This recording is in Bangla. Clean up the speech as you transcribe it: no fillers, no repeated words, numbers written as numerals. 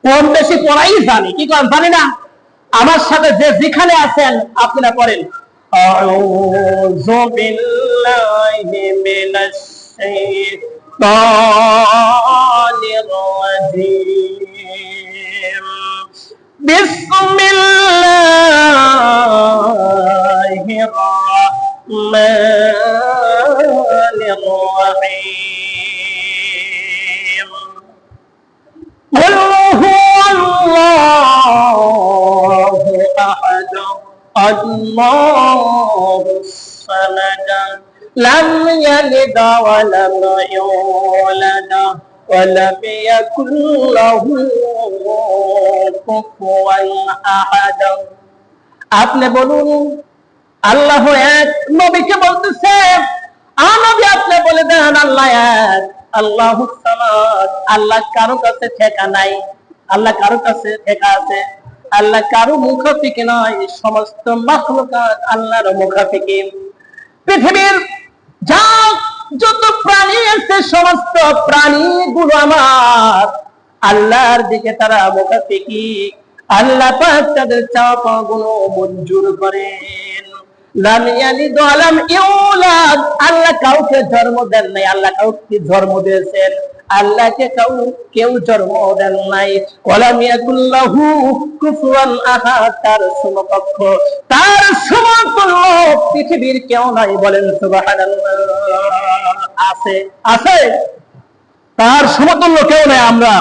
কম বেশি পড়াই জানি, কি করেন জানি না? আমার সাথে যে যেখানে আছেন আপনারা পড়েন, আউযু বিল্লাহি মিনাশ শাইতানির রাজীম, বিসমিল্লাহির রাহমানির রাহিম। قل هو الله أحد الله الصمد لم يلد ولم يولد ولم يكن له كفوا أحد। আপনি বলুন আল্লাহ এক। নবীকে বলতেছে নবী আপনি বলে দেন আল্লাহ এক, আল্লাহুস সামাদ। আল্লাহ কারো কাছে ঠেকা নাই, আল্লাহ কারো কাছে ঠেকা আছে, আল্লাহ কারো মুখাপেক্ষী নয়, সমস্ত মাখলুকাত আল্লাহর মুখাপেক্ষী। পৃথিবীর যত প্রাণী আছে সমস্ত প্রাণীগুলো আমার আল্লাহর দিকে তারা মুখাপেক্ষী। আল্লাহ পাক তাদের চাওয়া পাওয়াগুলো মঞ্জুর করেন। লাম ইয়ালিদ ওয়া লাম ইউলাদ, আল্লাহ কাউকে জন্ম দেন নাই, আল্লাহ কাউকে জন্ম দিয়েছেন, আল্লাহকে কেউ জন্ম দেন নাই। ওয়ালাম ইয়াকুল লাহু কুফুয়ান আহাদ, তার সমকক্ষ তার সমতুল্য পৃথিবীর কেউ নাই। বলেন সুবহানাল্লাহ। আছে আছে, তার সমতুল্য কেউ নাই। আমরা